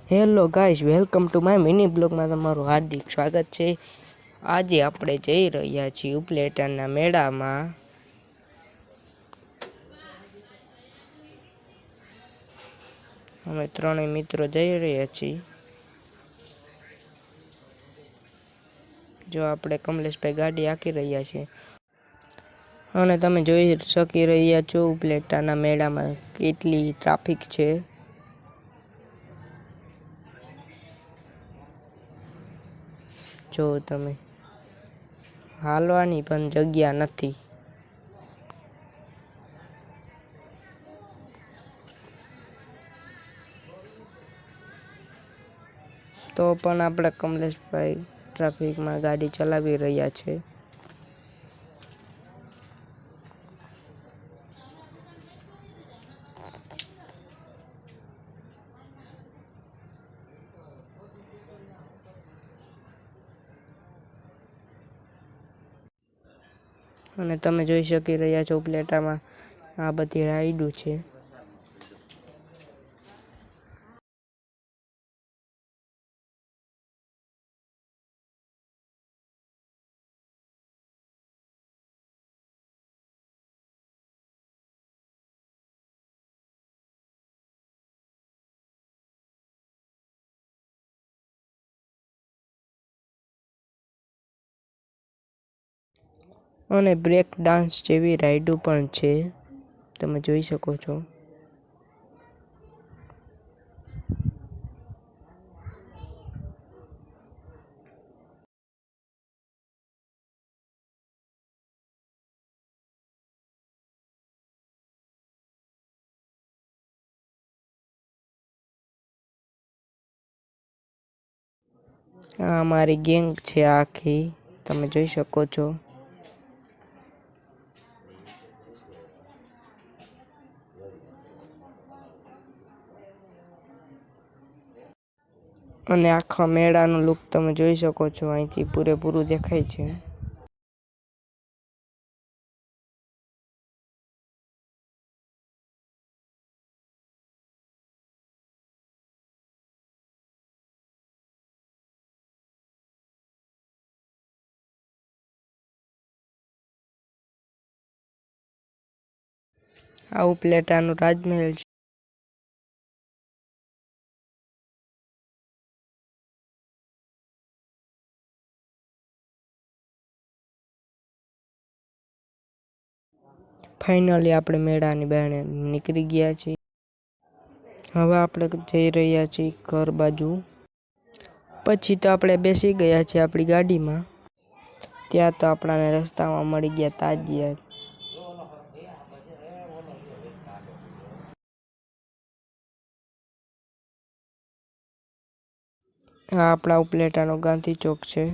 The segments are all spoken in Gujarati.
Hello guys, welcome to my mini બ્લોગમાં તમારું હાર્દિક સ્વાગત છે। આજે આપણે જઈ રહ્યા છીએ ઉપલેટાના મેળામાં। અમે ત્રણેય મિત્રો જઈ રહ્યા છીએ। જો આપણે કમલેશભાઈ ગાડી હાંકી રહ્યા છે અને તમે જોઈ શકી રહ્યા છો ઉપલેટાના મેળામાં કેટલી ટ્રાફિક છે। જો તમે હાલવાની પણ જગ્યા નથી। તો પણ આપણે કમલેશભાઈ ટ્રાફિકમાં ગાડી ચલાવી રહ્યા છે। અને તમે જોઈ શકી રહ્યા છો ઉપલેટામાં આ બધી રાઈડો છે। અને બ્રેક ડાન્સ જેવી રાઈડો પણ છે, તમે જોઈ શકો છો। આ અમારી ગેંગ છે આખી, તમે જોઈ શકો છો। અને આખા મેળાનું લુક તમે જોઈ શકો છો, અહીંથી પૂરેપૂરું દેખાય છે। આ ઉપલેટાનું રાજમહેલ છે। ફાઇનલી આપણે મેળાની બહાર નીકળી ગયા છીએ। હવે આપણે જઈ રહ્યા છીએ ઘર બાજુ। પછી તો આપણે બેસી ગયા છીએ આપણી ગાડીમાં। ત્યાં તો આપણાને રસ્તામાં મળી ગયા તાજિયા। આ આપણા ઉપલેટાનો ગાંધી ચોક છે।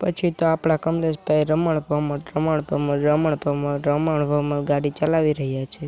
પછી તો આપણા કમલેશભાઈ રમણ ગાડી ચલાવી રહ્યા છે।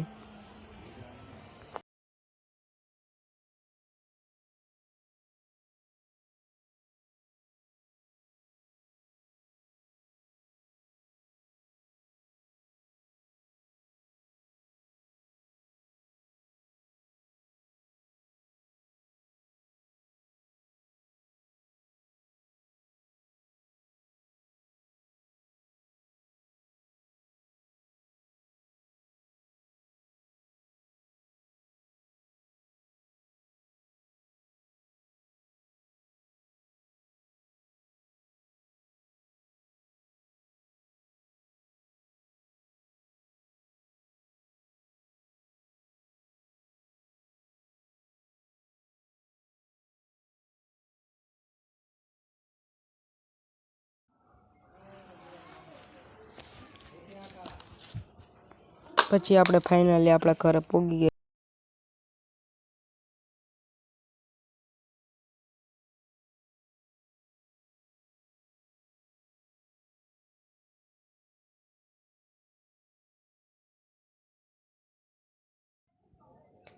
પછી આપણે ફાઇનલી આપણા ઘરે પહોંચી ગયા।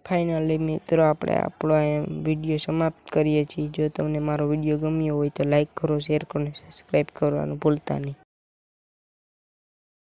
ફાઇનલી મિત્રો આપણે આપણો વિડીયો સમાપ્ત કરીએ છીએ. જો તમને મારો વિડીયો ગમ્યો હોય તો લાઈક કરો, શેર કરો અને સબસ્ક્રાઈબ કરવાનું ભૂલતા નહીં.